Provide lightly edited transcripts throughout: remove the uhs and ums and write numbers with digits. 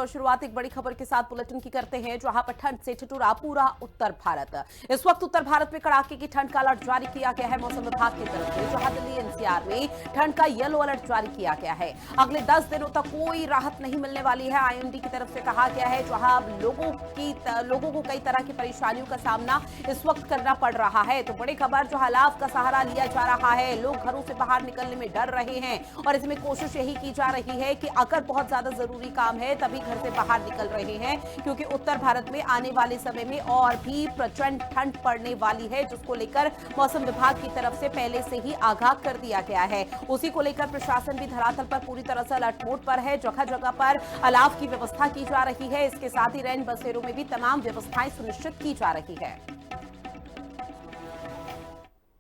और शुरुआत एक बड़ी खबर के साथ बुलेटिन की करते हैं, जहां पर ठंड से ठिठुरा पूरा उत्तर भारत। इस वक्त उत्तर भारत में कड़ाके की ठंड का अलर्ट जारी किया गया है मौसम विभाग की तरफ से, जहां दिल्ली एनसीआर में ठंड का येलो अलर्ट जारी किया गया है। अगले 10 दिनों तक कोई राहत नहीं मिलने वाली है, आईएमडी की तरफ से कहा गया है, जहां लोगों को कई तरह की परेशानियों का सामना इस वक्त करना पड़ रहा है। तो बड़ी खबर, जो हालात का सहारा लिया जा रहा है, लोग घरों से बाहर निकलने में डर रहे हैं और इसमें कोशिश यही की जा रही है कि अगर बहुत ज्यादा जरूरी काम है तभी घर से बाहर निकल रहे हैं, क्योंकि उत्तर भारत में आने वाले समय में और भी प्रचंड ठंड पड़ने वाली है, जिसको लेकर मौसम विभाग की तरफ से पहले से ही आगाह कर दिया गया है। उसी को लेकर प्रशासन भी धरातल पर पूरी तरह से अलर्ट मोड पर है। जगह जगह पर अलाव की व्यवस्था की जा रही है। इसके साथ ही रैन बसेरों में भी तमाम व्यवस्थाएं सुनिश्चित की जा रही है।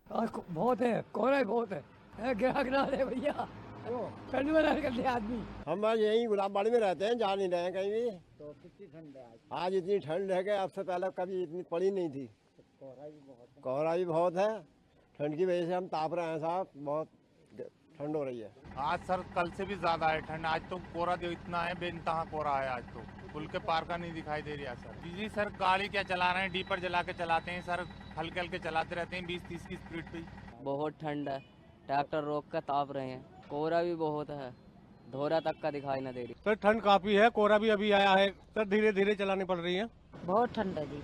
बहुत है, कोहरा बहुत है, ग्राहक ना है भैया, ठंड में रह करते आदमी। हम आज यहीं गुलाबबाड़ी में रहते हैं, जा नहीं रहे हैं कहीं भी। तो कितनी ठंड है आज? आज इतनी ठंड है कि अब से पहले कभी इतनी पड़ी नहीं थी। कोहरा भी बहुत है, ठंड की वजह से हम ताप रहे हैं साहब, बहुत ठंड हो रही है। आज सर कल से भी ज्यादा है ठंड। आज तो कोहरा इतना है, बेइंतहा कोहरा है। आज तो पुल के पार का नहीं दिखाई दे रहा सर। जी सर, गाड़ी क्या चला रहे हैं, डीपर जला के चलाते हैं सर, हल्के हल्के चलाते रहते हैं 20-30 की स्पीड पे। बहुत ठंड है, ट्रैक्टर रोक कर ताप रहे हैं। कोहरा भी बहुत है, धोरा तक का दिखाई न दे रही। सर ठंड काफी है, कोहरा भी अभी आया है सर, धीरे धीरे चलानी पड़ रही है। बहुत ठंड है जी।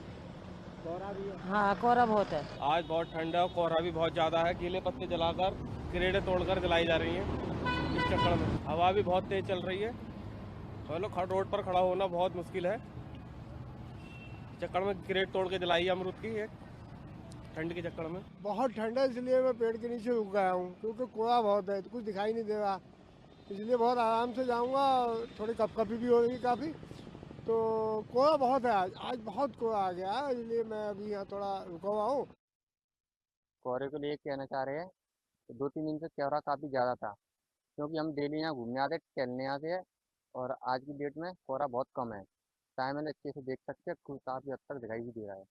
कोहरा भी है? हाँ, कोहरा बहुत है। आज बहुत ठंड है और कोहरा भी बहुत ज्यादा है। गीले पत्ते जलाकर क्रेडें तोड़कर जलाई जा रही हैं। इस चक्कर में हवा भी बहुत तेज चल रही है, तो लोग रोड पर खड़ा होना बहुत मुश्किल है। चक्कर में क्रेड तोड़ के जलाई अमरूद की एक ठंड के चक्कर में। बहुत ठंड है, इसलिए मैं पेड़ के नीचे रुक गया हूँ, क्योंकि कोहरा बहुत है, कुछ दिखाई नहीं दे रहा, इसलिए बहुत आराम से जाऊँगा। थोड़ी कपकपी भी हो रही है काफ़ी, तो कोहरा बहुत है। आज बहुत कोहरा आ गया, इसलिए मैं अभी यहाँ थोड़ा रुका हुआ हूँ। कोहरे को लिए कहना चाह रहे हैं, तो 2-3 दिन से कोहरा काफ़ी ज़्यादा था, क्योंकि हम डेली यहाँ घूमने आते, टहलने आते हैं, और आज की डेट में कोहरा बहुत कम है। टाइम में अच्छे से देख सकते हैं, खुद काफ़ी हद तक दिखाई भी दे रहा है।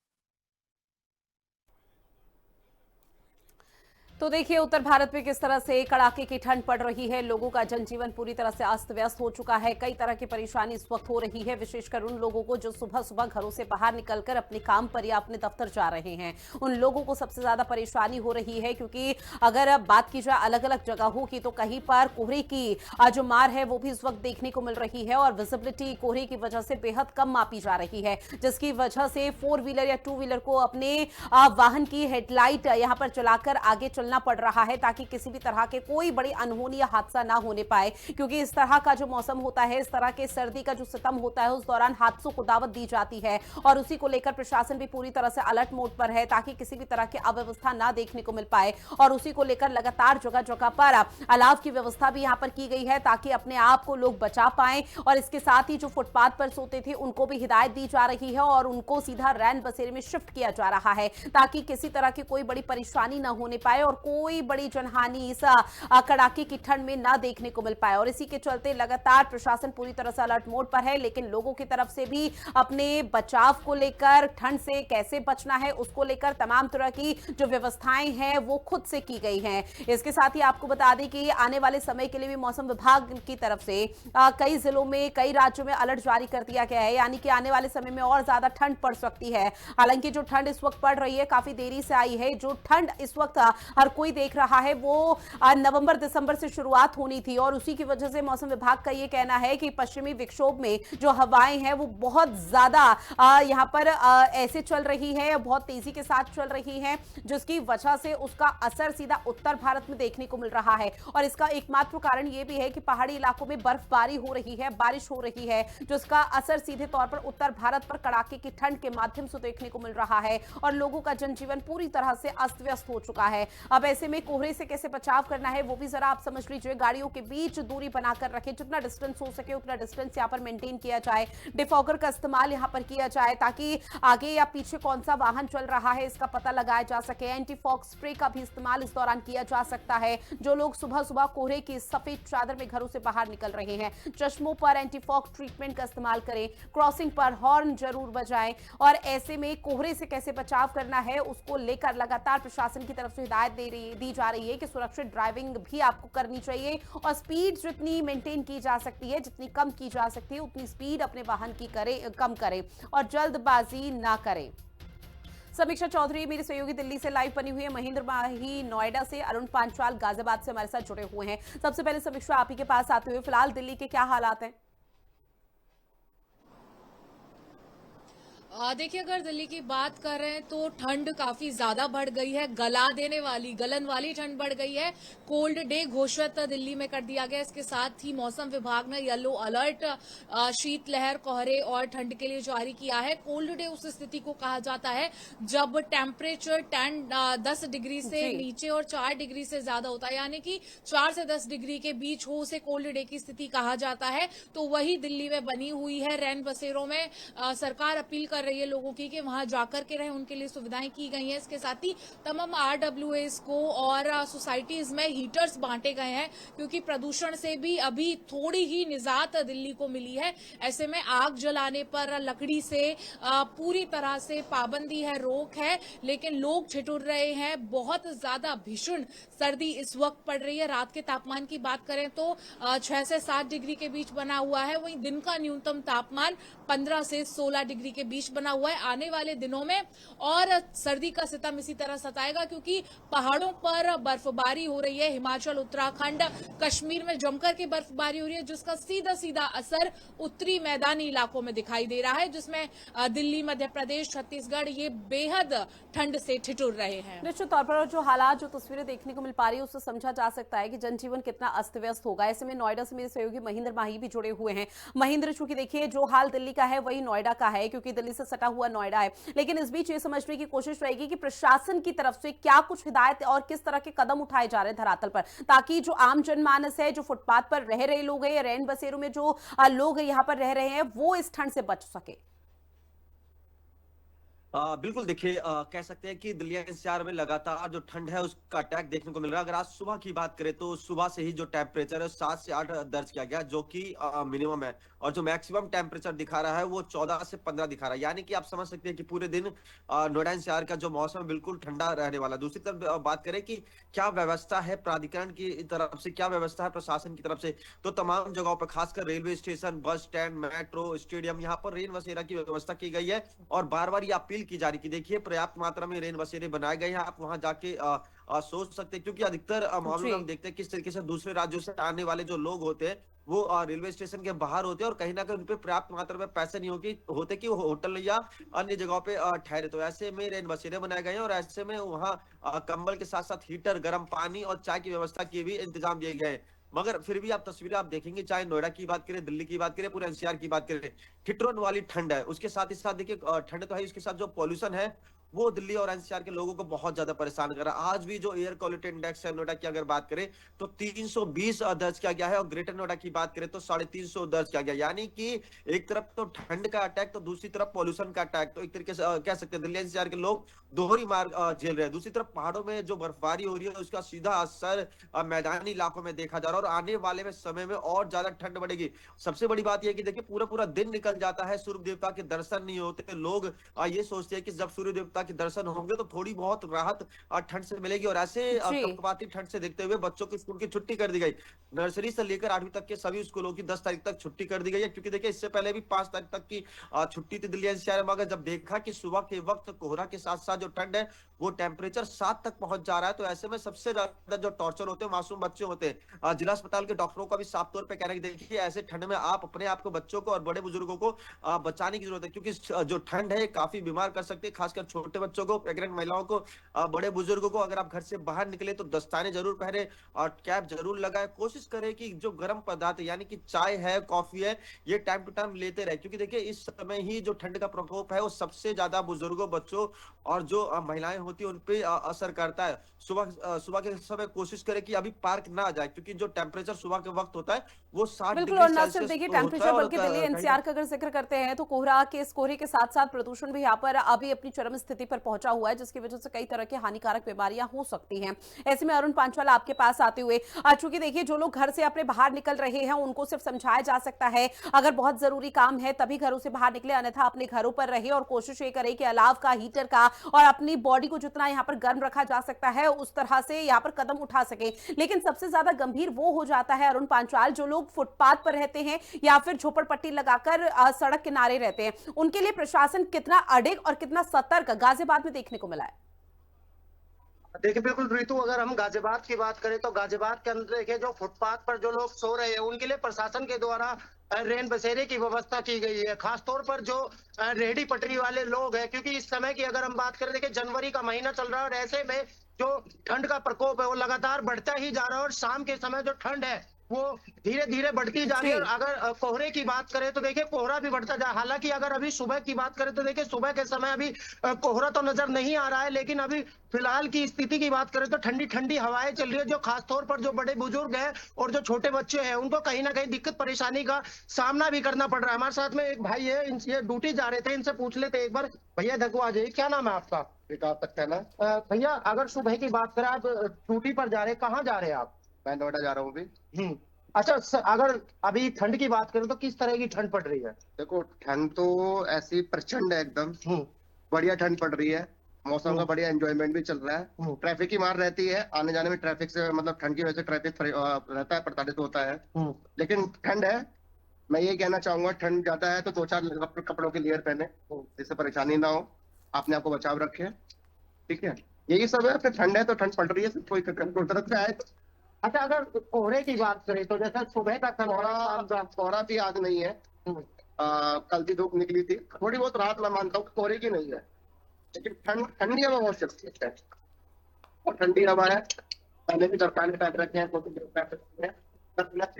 तो देखिए उत्तर भारत में किस तरह से कड़ाके की ठंड पड़ रही है। लोगों का जनजीवन पूरी तरह से अस्त व्यस्त हो चुका है। कई तरह की परेशानी इस वक्त हो रही है, विशेषकर उन लोगों को जो सुबह सुबह घरों से बाहर निकलकर अपने काम पर या अपने दफ्तर जा रहे हैं। उन लोगों को सबसे ज्यादा परेशानी हो रही है, क्योंकि अगर बात की जाए अलग अलग जगहों की, तो कहीं पर कोहरे की जो मार है वो भी इस वक्त देखने को मिल रही है और विजिबिलिटी कोहरे की वजह से बेहद कम मापी जा रही है, जिसकी वजह से 4 व्हीलर या 2 व्हीलर को अपने वाहन की हेडलाइट यहां पर चलाकर आगे चलना पड़ रहा है, ताकि किसी भी तरह के कोई बड़ी अनहोनी या हादसा ना होने पाए। क्योंकि इस तरह का जो मौसम होता है, इस तरह के सर्दी का जो सितम होता है, उस दौरान हादसों को दावत दी जाती है और उसी को लेकर प्रशासन भी पूरी तरह से अलर्ट मोड पर है, ताकि किसी भी तरह की अव्यवस्था ना देखने को मिल पाए। और उसी को लेकर लगातार जगह जगह पर अलाव की व्यवस्था भी यहां पर की गई है, ताकि अपने आप को लोग बचा पाएं। और इसके साथ ही जो फुटपाथ पर सोते थे उनको भी हिदायत दी जा रही है और उनको सीधा रैन बसेरे में शिफ्ट किया जा रहा है, ताकि किसी तरह की कोई बड़ी परेशानी ना होने पाए और कोई बड़ी जनहानि इस कड़ाके की ठंड में ना देखने को मिल पाए। और इसी के चलते लगातार प्रशासन पूरी तरह से अलर्ट मोड पर है, लेकिन लोगों की तरफ से भी अपने बचाव को लेकर, ठंड से कैसे बचना है उसको लेकर तमाम तरह की जो व्यवस्थाएं हैं वो खुद से की गई हैं। इसके साथ ही आपको बता दें कि आने वाले समय के लिए भी मौसम विभाग की तरफ से कई जिलों में, कई राज्यों में अलर्ट जारी कर दिया गया है, यानी कि आने वाले समय में और ज्यादा ठंड पड़ सकती है। हालांकि जो ठंड इस वक्त पड़ रही है काफी देरी से आई है। जो ठंड इस वक्त हर कोई देख रहा है वो नवंबर दिसंबर से शुरुआत होनी थी और उसी की वजह से मौसम विभाग का ये कहना है कि पश्चिमी विक्षोभ में जो हवाएं हैं वो बहुत ज्यादा यहां पर ऐसे चल रही है, बहुत तेजी के साथ चल रही है, जिसकी वजह से उसका असर सीधा उत्तर भारत में देखने को मिल रहा है। और इसका एकमात्र कारण ये भी है कि पहाड़ी इलाकों में बर्फबारी हो रही है, बारिश हो रही है, जिसका असर सीधे तौर पर उत्तर भारत पर कड़ाके की ठंड के माध्यम से देखने को मिल रहा है और लोगों का जनजीवन पूरी तरह से अस्त व्यस्त हो चुका है। अब ऐसे में कोहरे से कैसे बचाव करना है वो भी जरा आप समझ लीजिए। गाड़ियों के बीच दूरी बनाकर रखें, जितना डिस्टेंस हो सके उतना डिस्टेंस यहां पर मेंटेन किया जाए। डिफॉगर का इस्तेमाल यहां पर किया जाए, ताकि आगे या पीछे कौन सा वाहन चल रहा है इसका पता लगाया जा सके। एंटी फॉग स्प्रे का भी इस्तेमाल इस दौरान किया जा सकता है। जो लोग सुबह सुबह कोहरे की सफेद चादर में घरों से बाहर निकल रहे हैं, चश्मों पर एंटी फॉग ट्रीटमेंट का इस्तेमाल करें, क्रॉसिंग पर हॉर्न जरूर बजाएं। और ऐसे में कोहरे से कैसे बचाव करना है उसको लेकर लगातार प्रशासन की तरफ से हिदायत दी जा रही है कि सुरक्षित ड्राइविंग भी आपको करनी चाहिए और स्पीड जितनी मेंटेन की जा सकती है, जितनी कम की जा सकती है, उतनी स्पीड अपने वाहन की कम करें और जल्दबाजी ना करें। समीक्षा चौधरी मेरी सहयोगी दिल्ली से लाइव बनी हुई है, महेंद्र माही नोएडा से, अरुण पांचाल गाजियाबाद से हमारे साथ जुड़े हुए हैं। सबसे पहले समीक्षा आप ही के पास आते हुए, फिलहाल दिल्ली के क्या हालात हैं? देखिए, अगर दिल्ली की बात कर रहे हैं तो ठंड काफी ज्यादा बढ़ गई है, गलन वाली ठंड बढ़ गई है। कोल्ड डे घोषित दिल्ली में कर दिया गया। इसके साथ ही मौसम विभाग ने येलो अलर्ट शीतलहर, कोहरे और ठंड के लिए जारी किया है। कोल्ड डे उस स्थिति को कहा जाता है जब टेम्परेचर 10 डिग्री से नीचे और 4 डिग्री से ज्यादा होता है, यानी कि 4 से 10 डिग्री के बीच हो, उसे कोल्ड डे की स्थिति कहा जाता है। तो वही दिल्ली में बनी हुई है। रैन बसेरों में सरकार अपील कर रही है लोगों की कि वहां जाकर के रहें, उनके लिए सुविधाएं की गई हैं। इसके साथ ही तमाम RWAs को और सोसाइटीज में हीटर्स बांटे गए हैं, क्योंकि प्रदूषण से भी अभी थोड़ी ही निजात दिल्ली को मिली है। ऐसे में आग जलाने पर लकड़ी से पूरी तरह से पाबंदी है, रोक है, लेकिन लोग ठिठुर रहे हैं। बहुत ज्यादा भीषण सर्दी इस वक्त पड़ रही है। रात के तापमान की बात करें तो 6 से 7 डिग्री के बीच बना हुआ है, वहीं दिन का न्यूनतम तापमान 15 से 16 डिग्री के बीच बना हुआ है। आने वाले दिनों में और सर्दी का सितम इसी तरह सताएगा, क्योंकि पहाड़ों पर बर्फबारी हो रही है। हिमाचल, उत्तराखंड, कश्मीर में जमकर के बर्फबारी हो रही है, जिसका सीधा सीधा असर उत्तरी मैदानी इलाकों में दिखाई दे रहा है, जिसमें दिल्ली, मध्य प्रदेश, छत्तीसगढ़ ये बेहद ठंड से ठिठुर रहे हैं। निश्चित तौर पर जो हालात, जो तस्वीरें देखने को मिल पा रही है, उससे समझा जा सकता है कि जनजीवन कितना अस्त व्यस्त होगा। ऐसे में नोएडा से मेरे सहयोगी महेंद्र माही भी जुड़े हुए हैं। महेंद्र, चूंकि देखिए जो हाल दिल्ली का है वही नोएडा का है, क्योंकि दिल्ली से सटा हुआ नोएडा है, लेकिन इस बीच ये समझने की कोशिश रहेगी कि प्रशासन की तरफ से क्या कुछ हिदायत और किस तरह के कदम उठाए जा रहे हैं धरातल पर, ताकि जो आम जनमानस है, जो फुटपाथ पर रह रहे लोग हैं या रैन बसेरों में जो लोग यहाँ पर रह रहे हैं, वो इस ठंड से बच सके। बिल्कुल, देखिए कह सकते हैं कि दिल्ली एनसीआर में लगातार जो ठंड है उसका अटैक देखने को मिल रहा है। अगर आज सुबह की बात करें तो सुबह से ही जो टेम्परेचर है 7 से 8 दर्ज किया गया, जो कि मिनिमम है, और जो मैक्सिमम टेम्परेचर दिखा रहा है वो 14 से 15 दिखा रहा है। यानी कि आप समझ सकते हैं कि पूरे दिन नोएडा एनसीआर का जो मौसम बिल्कुल ठंडा रहने वाला। दूसरी तरफ बात करें कि क्या व्यवस्था है प्राधिकरण की तरफ से, क्या व्यवस्था है प्रशासन की तरफ से, तो तमाम जगहों पर खासकर railway station, bus stand, metro, stadium, यहाँ पर रेन बसेरा की व्यवस्था की गई है और बार बार ये अपील की जा रही कि देखिए पर्याप्त मात्रा में रेन बसेरे बनाए गए हैं, आप वहां जाके सोच सकते हैं, क्योंकि अधिकतर मामलों में हम देखते हैं किस तरीके से दूसरे राज्यों से आने वाले जो लोग होते हैं वो रेलवे स्टेशन के बाहर होते हैं और कहीं ना कहीं उन पे पर्याप्त मात्रा में पैसे नहीं होते कि वो होटल या अन्य जगहों पे ठहरे। तो ऐसे में रेन बसेरे बनाए गए हैं और ऐसे में वहाँ कंबल के साथ साथ हीटर, गर्म पानी और चाय की व्यवस्था की भी इंतजाम दिए गए हैं। मगर फिर भी आप तस्वीरें आप देखेंगे, चाहे नोएडा की बात करें, दिल्ली की बात करें, पूरे एनसीआर की बात करें, ठिठुरन वाली ठंड है। उसके साथ ही साथ देखिए ठंड तो है, उसके साथ जो पॉल्यूशन है वो दिल्ली और एनसीआर के लोगों को बहुत ज्यादा परेशान कर रहा है। आज भी जो एयर क्वालिटी इंडेक्स है नोएडा की अगर बात करें तो 320 दर्ज किया गया है और ग्रेटर नोएडा की बात करें तो 350 दर्ज किया गया। यानी कि एक तरफ तो ठंड का अटैक तो दूसरी तरफ पॉल्यूशन का अटैक। तो एक तरीके से कह सकते हैं दिल्ली एनसीआर के लोग दोहरी मार झेल रहे हैं। दूसरी तरफ पहाड़ों में जो बर्फबारी हो रही है उसका सीधा असर मैदानी इलाकों में देखा जा रहा है और आने वाले में समय में और ज्यादा ठंड बढ़ेगी। सबसे बड़ी बात यह कि देखिए पूरा पूरा दिन निकल जाता है, सूर्य देवता के दर्शन नहीं होते। लोग ये सोचते हैं कि जब सूर्य देवता के दर्शन होंगे तो थोड़ी बहुत राहत ठंड से मिलेगी और ऐसे कपकपाती ठंड से देखते हुए बच्चों की स्कूल की छुट्टी कर दी गई। नर्सरी से लेकर 8वीं तक के सभी स्कूलों की 10 तारीख तक छुट्टी कर दी गई है, क्योंकि देखिए इससे पहले भी 5 तारीख तक की छुट्टी थी दिल्ली एनसीआर में। मगर जब देखा कि सुबह के वक्त कोहरा के साथ साथ जो ठंड है वो टेम्परेचर 7 तक पहुंच जा रहा है, तो ऐसे में सबसे ज्यादा जो टॉर्चर होते हैं मासूम बच्चे होते हैं। जिला अस्पताल के डॉक्टरों का भी साफ तौर पर कहना है कि देखिए ऐसे ठंड में आप अपने आप को, बच्चों को और बड़े बुजुर्गों को बचाने की जरूरत है, क्योंकि जो ठंड है काफी बीमार कर सकती है, खासकर छोटे बच्चों को, प्रेग्नेंट महिलाओं को, बड़े बुजुर्गों को। अगर आप घर से बाहर निकले तो दस्ताने जरूर पहने और कैप जरूर लगाए। कोशिश करें कि जो गर्म पदार्थ यानी कि चाय है, कॉफी है, ये टाइम टू टाइम लेते रहे, क्योंकि देखिए इस समय ही जो ठंड का प्रकोप है वो सबसे ज्यादा बुजुर्गों, बच्चों और जो महिलाएं होती है उन पे असर करता है। सुबह के समय कोशिश करें कि अभी पार्क ना जाए, क्योंकि जो टेम्परेचर सुबह के वक्त होता है वो 60 बिल्कुल, और न सिर्फ देखिए टेम्परेचर बल्कि दिल्ली एनसीआर का अगर जिक्र करते हैं तो कोहरे के साथ साथ प्रदूषण भी यहाँ पर अभी अपनी चरम स्थिति पर पहुंचा हुआ है, जिसकी वजह से कई तरह की हानिकारक बीमारियां हो सकती हैं। ऐसे में अरुण पांचाल आपके पास आते हुए, चूंकि देखिए जो लोग घर से अपने बाहर निकल रहे हैं उनको सिर्फ समझाया जा सकता है अगर बहुत जरूरी काम है तभी घरों से बाहर निकले, अन्यथा अपने घरों पर रहे और कोशिश ये करें कि अलाव का, हीटर का और अपनी बॉडी को को जितना यहाँ पर गर्म रखा जा सकता है उस तरह से यहाँ पर कदम उठा सके। लेकिन सबसे ज्यादा गंभीर वो हो जाता है अरुण पांचाल, जो लोग फुटपाथ पर रहते हैं या फिर झोपड़पट्टी लगाकर सड़क किनारे रहते हैं, उनके लिए प्रशासन कितना अडिग और कितना सतर्क गाजियाबाद में देखने को मिला है। देखिए बिल्कुल ऋतु, अगर हम गाजियाबाद की बात करें तो गाजियाबाद के अंदर देखिए जो फुटपाथ पर जो लोग सो रहे हैं उनके लिए प्रशासन के द्वारा रैन बसेरे की व्यवस्था की गई है। खासतौर पर जो रेहड़ी पटरी वाले लोग हैं, क्योंकि इस समय की अगर हम बात करें, देखिए जनवरी का महीना चल रहा है और ऐसे में जो ठंड का प्रकोप है वो लगातार बढ़ता ही जा रहा है और शाम के समय जो ठंड है वो धीरे धीरे बढ़ती जा रही है। और अगर कोहरे की बात करें तो देखिए कोहरा भी बढ़ता जा, हालांकि अगर अभी सुबह की बात करें तो देखिए सुबह के समय अभी कोहरा तो नजर नहीं आ रहा है, लेकिन अभी फिलहाल की स्थिति की बात करें तो ठंडी ठंडी हवाएं चल रही है, जो खासतौर पर जो बड़े बुजुर्ग हैं और जो छोटे बच्चे हैं उनको कहीं ना कहीं दिक्कत परेशानी का सामना भी करना पड़ रहा है। हमारे साथ में एक भाई है, ये ड्यूटी जा रहे थे, इनसे पूछ लेते एक बार। भैया देखो आ जाइए, क्या नाम है आपका? भैया अगर सुबह की बात करें, आप ड्यूटी पर जा रहे हैं, कहाँ जा रहे हैं आप? मैं नोएडा जा रहा हूँ अभी। अच्छा, अगर अभी ठंड की बात करें तो किस तरह की ठंड पड़ रही है? देखो ठंड तो ऐसी प्रचंड है, एकदम बढ़िया ठंड पड़ रही है, मौसम का बढ़िया एंजॉयमेंट भी चल रहा है। ट्रैफिक की मार रहती है, आने जाने में ट्रैफिक से मतलब ठंड की वजह से ट्रैफिक रहता है, प्रताड़ित होता है, लेकिन ठंड है। मैं ये कहना चाहूंगा, ठंड जाता है तो 2-4 कपड़ों की लेयर पहने जिससे परेशानी ना हो, अपने आप को बचाव रखे, ठीक है। यही सब है, फिर ठंड है तो ठंड पड़ रही है, कोई तरफ से आए। अच्छा, अगर कोहरे की बात करें तो जैसा सुबह का कोहरा भी आज नहीं है, कल की धूप निकली थी, थोड़ी बहुत राहत मैं मानता हूँ, कोहरे की नहीं है, लेकिन ठंडी हवा बहुत चलती है और ठंडी हवा है। पहले भी सरकार ने पैक रखे हैं,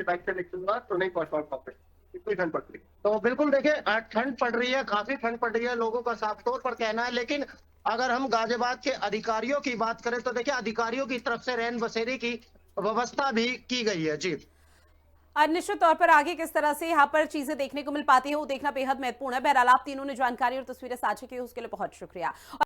बाइक से निकलूंगा तो नहीं पहुंच पाते, इतनी ठंड पड़ रही है। तो बिल्कुल देखिए ठंड पड़ रही है, काफी ठंड पड़ रही है, लोगों का साफ तौर पर कहना है। लेकिन अगर हम गाजियाबाद के अधिकारियों की बात करें तो देखिए अधिकारियों की तरफ से रैन बसेरे की व्यवस्था भी की गई है। जी निश्चित तौर पर आगे किस तरह से यहाँ पर चीजें देखने को मिल पाती है वो देखना बेहद महत्वपूर्ण है। बहरहाल आप तीनों ने जानकारी और तस्वीरें साझा की, उसके लिए बहुत शुक्रिया।